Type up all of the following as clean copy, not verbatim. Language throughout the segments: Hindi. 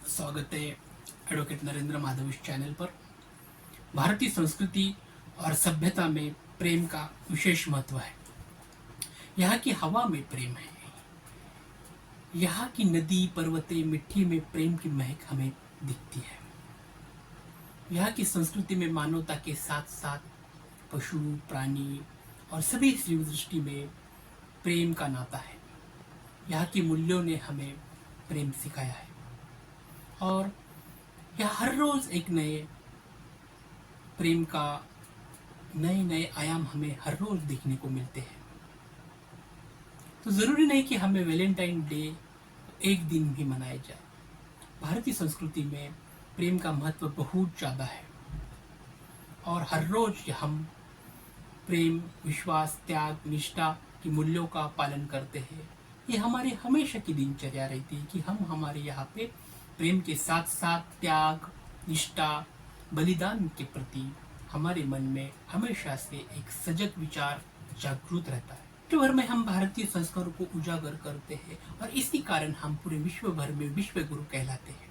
स्वागत है एडवोकेट नरेंद्र माधव इस चैनल पर। भारतीय संस्कृति और सभ्यता में प्रेम का विशेष महत्व है। यहाँ की हवा में प्रेम है, यहाँ की नदी पर्वतें मिट्टी में प्रेम की महक हमें दिखती है। यहाँ की संस्कृति में मानवता के साथ साथ पशु प्राणी और सभी जीव दृष्टि में प्रेम का नाता है। यहाँ की मूल्यों ने हमें प्रेम सिखाया है और यह हर रोज एक नए प्रेम का नए नए आयाम हमें हर रोज देखने को मिलते हैं। तो जरूरी नहीं कि हमें वैलेंटाइन डे एक दिन भी मनाया जाए। भारतीय संस्कृति में प्रेम का महत्व बहुत ज्यादा है और हर रोज हम प्रेम, विश्वास, त्याग, निष्ठा की मूल्यों का पालन करते हैं। ये हमारे हमेशा की दिनचर्या रहती है कि हम हमारे यहाँ पे प्रेम के साथ साथ त्याग, निष्ठा, बलिदान के प्रति हमारे मन में हमेशा से एक सजग विचार जागृत रहता है। विश्व भर में हम भारतीय संस्कारों को उजागर करते हैं और इसी कारण हम पूरे विश्व भर में विश्व गुरु कहलाते हैं।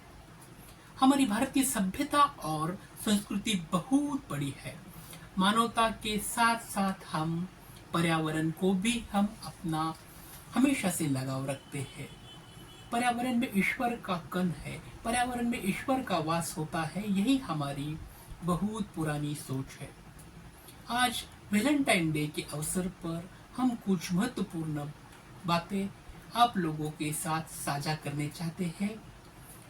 हमारी भारतीय सभ्यता और संस्कृति बहुत बड़ी है। मानवता के साथ साथ हम पर्यावरण को भी हम अपना हमेशा से लगाव रखते हैं। पर्यावरण में ईश्वर का कण है, पर्यावरण में ईश्वर का वास होता है, यही हमारी बहुत पुरानी सोच है। आज वैलेंटाइन डे के अवसर पर हम कुछ महत्वपूर्ण बातें आप लोगों के साथ साझा करने चाहते हैं।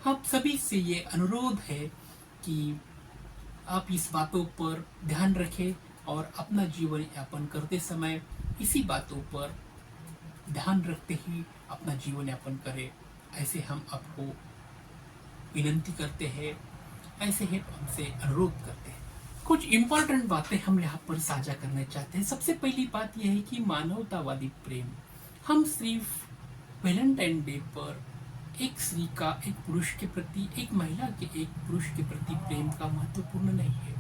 आप सभी से ये अनुरोध है कि आप इस बातों पर ध्यान रखें और अपना जीवन यापन करते समय इसी बातों पर ध्यान रखते ही अपना जीवन यापन करें। ऐसे हम आपको विनती करते हैं, ऐसे ही हमसे अनुरोध करते हैं। कुछ इम्पोर्टेंट बातें हम यहाँ पर साझा करना चाहते हैं। सबसे पहली बात यह है कि मानवतावादी प्रेम। हम सिर्फ वैलेंटाइन डे पर एक स्त्री का एक पुरुष के प्रति, एक महिला के एक पुरुष के प्रति प्रेम का महत्वपूर्ण नहीं है।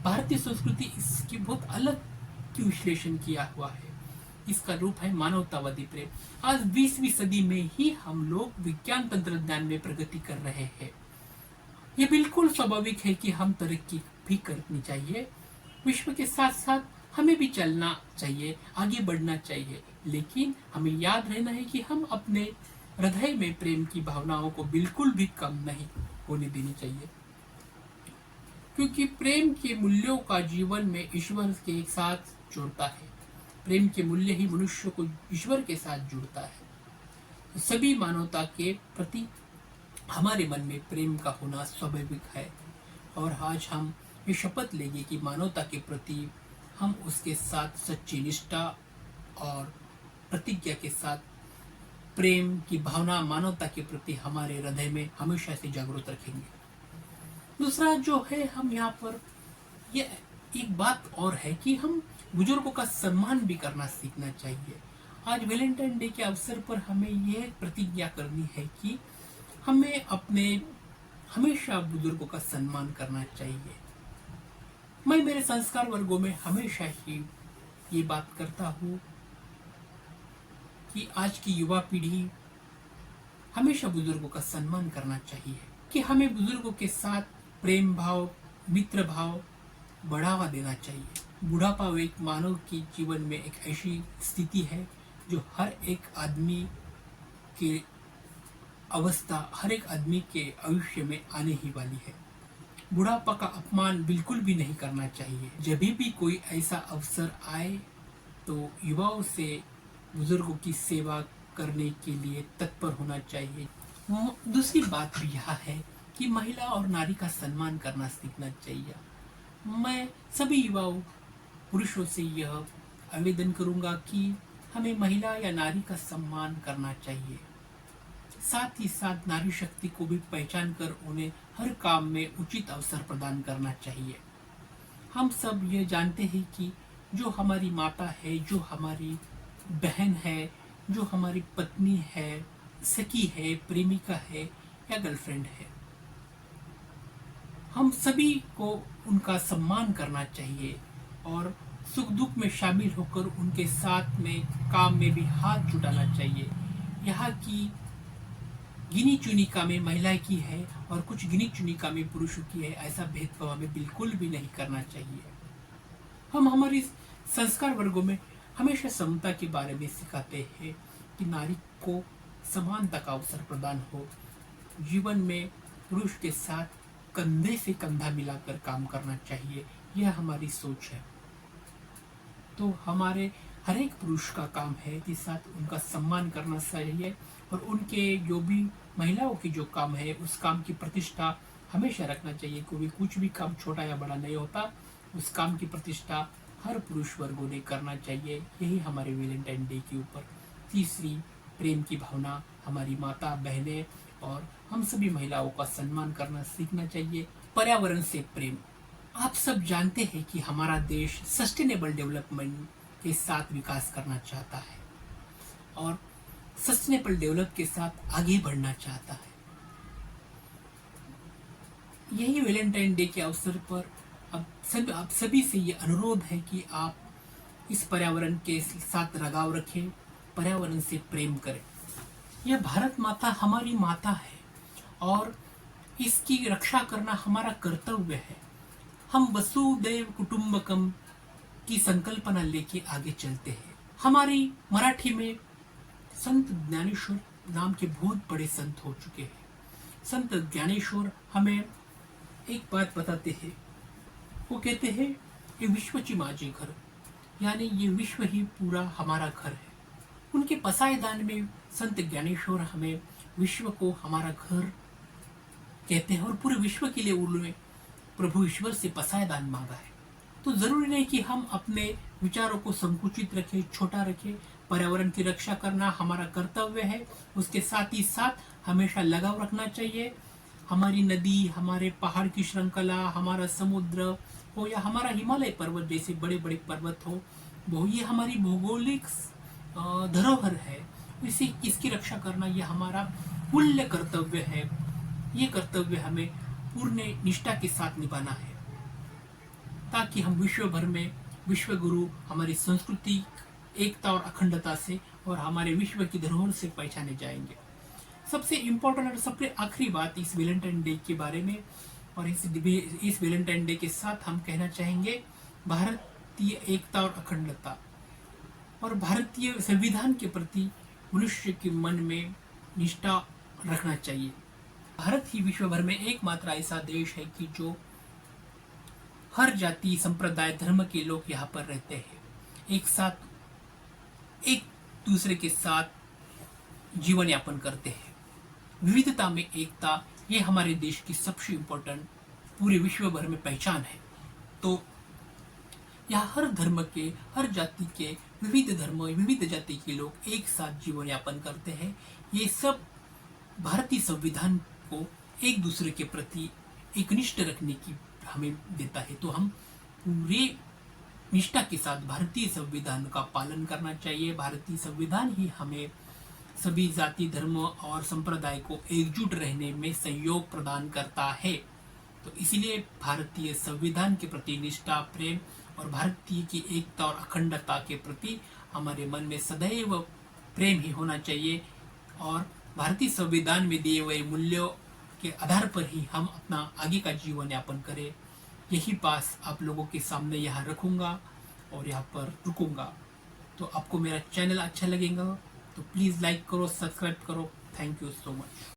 भारतीय संस्कृति इसकी बहुत अलग की विश्लेषण किया हुआ है। इसका रूप है मानवतावादी प्रेम। आज 20वीं सदी में ही हम लोग विज्ञान तंत्रज्ञान में प्रगति कर रहे हैं। ये बिल्कुल स्वाभाविक है कि हम तरक्की भी करनी चाहिए, विश्व के साथ साथ हमें भी चलना चाहिए, आगे बढ़ना चाहिए। लेकिन हमें याद रहना है कि हम अपने हृदय में प्रेम की भावनाओं को बिल्कुल भी कम नहीं होने देनी चाहिए, क्योंकि प्रेम के मूल्यों का जीवन में ईश्वर के साथ जोड़ता है। प्रेम के मूल्य ही मनुष्य को ईश्वर के साथ जुड़ता है। तो सभी मानवता के प्रति हमारे मन में प्रेम का होना स्वाभाविक है और आज हम ये शपथ लेंगे कि मानवता के प्रति हम उसके साथ सच्ची निष्ठा और प्रतिज्ञा के साथ प्रेम की भावना मानवता के प्रति हमारे हृदय में हमेशा से जागरूक रखेंगे। दूसरा जो है, हम यहाँ पर ये एक बात और है कि हम बुजुर्गों का सम्मान भी करना सीखना चाहिए। आज वैलेंटाइन डे के अवसर पर हमें यह प्रतिज्ञा करनी है कि हमें अपने हमेशा बुजुर्गों का सम्मान करना चाहिए। मैं मेरे संस्कार वर्गों में हमेशा ही ये बात करता हूँ कि आज की युवा पीढ़ी हमेशा बुजुर्गों का सम्मान करना चाहिए, कि हमें बुजुर्गों के साथ प्रेम भाव, मित्र भाव बढ़ावा देना चाहिए। बुढ़ापा एक मानव के जीवन में एक ऐसी स्थिति है जो हर एक आदमी के अवस्था, हर एक आदमी के आयुष्य में आने ही वाली है। बुढ़ापा का अपमान बिल्कुल भी नहीं करना चाहिए। जब भी कोई ऐसा अवसर आए तो युवाओं से बुजुर्गों की सेवा करने के लिए तत्पर होना चाहिए। दूसरी बात भी यह है कि महिला और नारी का सम्मान करना सीखना चाहिए। मैं सभी युवाओं पुरुषों से यह आवेदन करूंगा कि हमें महिला या नारी का सम्मान करना चाहिए। साथ ही साथ नारी शक्ति को भी पहचान कर उन्हें हर काम में उचित अवसर प्रदान करना चाहिए। हम सब ये जानते हैं कि जो हमारी माता है, जो हमारी बहन है, जो हमारी पत्नी है, सखी है, प्रेमिका है या गर्लफ्रेंड है, हम सभी को उनका सम्मान करना चाहिए और सुख दुख में शामिल होकर उनके साथ में काम में भी हाथ जुटाना चाहिए। यहाँ की गिनी चुनी कामें महिला की है और कुछ गिनी चुनी कामें पुरुषों की है, ऐसा भेदभाव हमें बिल्कुल भी नहीं करना चाहिए। हम हमारी संस्कार वर्गों में हमेशा समता के बारे में सिखाते हैं कि नारी को समानता का अवसर प्रदान हो, जीवन में पुरुष के साथ कंधे से कंधा मिलाकर काम करना चाहिए, यह हमारी सोच है। तो हमारे हर एक पुरुष का काम है कि साथ उनका सम्मान करना चाहिए और उनके जो भी महिलाओं की जो काम है उस काम की प्रतिष्ठा हमेशा रखना चाहिए, क्योंकि कुछ भी काम छोटा या बड़ा नहीं होता, उस काम की प्रतिष्ठा हर पुरुष वर्गों ने करना चाहिए। यही हमारे वैलेंटाइन डे के ऊपर तीसरी प्रेम की भावना हमारी माता बहनें और हम सभी महिलाओं का सम्मान करना सीखना चाहिए। पर्यावरण से प्रेम। आप सब जानते हैं कि हमारा देश सस्टेनेबल डेवलपमेंट के साथ विकास करना चाहता है और सस्टेनेबल डेवलप के साथ आगे बढ़ना चाहता है। यही वैलेंटाइन डे के अवसर पर आप सभी से ये अनुरोध है कि आप इस पर्यावरण के साथ लगाव रखें, पर्यावरण से प्रेम करें। यह भारत माता हमारी माता है और इसकी रक्षा करना हमारा कर्तव्य है। हम वसुदैव कुटुंबकम की संकल्पना लेके आगे चलते हैं। हमारी मराठी में संत ज्ञानेश्वर नाम के बहुत बड़े संत हो चुके हैं। संत ज्ञानेश्वर हमें एक बात बताते हैं, वो कहते हैं ये विश्वची माझे घर, यानी ये विश्व ही पूरा हमारा घर है। उनके पसायदान में संत ज्ञानेश्वर हमें विश्व को हमारा घर कहते हैं और पूरे विश्व के लिए उन्होंने प्रभु ईश्वर से पसायदान मांगा है। तो जरूरी नहीं कि हम अपने विचारों को संकुचित रखें, छोटा रखें। पर्यावरण की रक्षा करना हमारा कर्तव्य है, उसके साथ ही साथ हमेशा लगाव रखना चाहिए। हमारी नदी, हमारे पहाड़ की श्रृंखला, हमारा समुद्र हो या हमारा हिमालय पर्वत जैसे बड़े बड़े पर्वत हो, वो ये हमारी भौगोलिक धरोहर है। इसकी रक्षा करना ये हमारा मूल्य कर्तव्य है। ये कर्तव्य हमें पूर्ण निष्ठा के साथ निभाना है ताकि हम विश्व भर में विश्व गुरु हमारी संस्कृति, एकता और अखंडता से और हमारे विश्व की धरोहर से पहचाने जाएंगे। सबसे इम्पोर्टेंट और सबसे आखिरी बात इस वैलेंटाइन डे के बारे में और इस वैलेंटाइन डे के साथ हम कहना चाहेंगे, भारतीय एकता और अखंडता और भारतीय संविधान के प्रति मनुष्य के मन में निष्ठा रखना चाहिए। भारत ही विश्व भर में एकमात्र ऐसा देश है कि जो हर जाति, संप्रदाय, धर्म के लोग यहाँ पर रहते हैं, एक साथ एक दूसरे के साथ जीवन यापन करते हैं। विविधता में एकता, ये हमारे देश की सबसे इम्पोर्टेंट पूरे विश्व भर में पहचान है। तो यहाँ हर धर्म के, हर जाति के, विविध धर्म, विविध जाति के लोग एक साथ जीवन यापन करते हैं। ये सब भारतीय संविधान को एक दूसरे के प्रति एकनिष्ठ रखने की हमें देता है। तो हम पूरे निष्ठा के साथ भारतीय संविधान का पालन करना चाहिए। भारतीय संविधान ही हमें सभी जाति, धर्म और संप्रदाय को एकजुट रहने में सहयोग प्रदान करता है। तो इसलिए भारतीय संविधान के प्रति निष्ठा, प्रेम और भारतीय की एकता और अखंडता के प्रति हमारे मन में सदैव प्रेम ही होना चाहिए और भारतीय संविधान में दिए हुए मूल्यों के आधार पर ही हम अपना आगे का जीवन यापन करें। यही बात आप लोगों के सामने यहाँ रखूंगा और यहाँ पर रुकूंगा। तो आपको मेरा चैनल अच्छा लगेगा तो प्लीज़ लाइक करो, सब्सक्राइब करो। Thank you so much.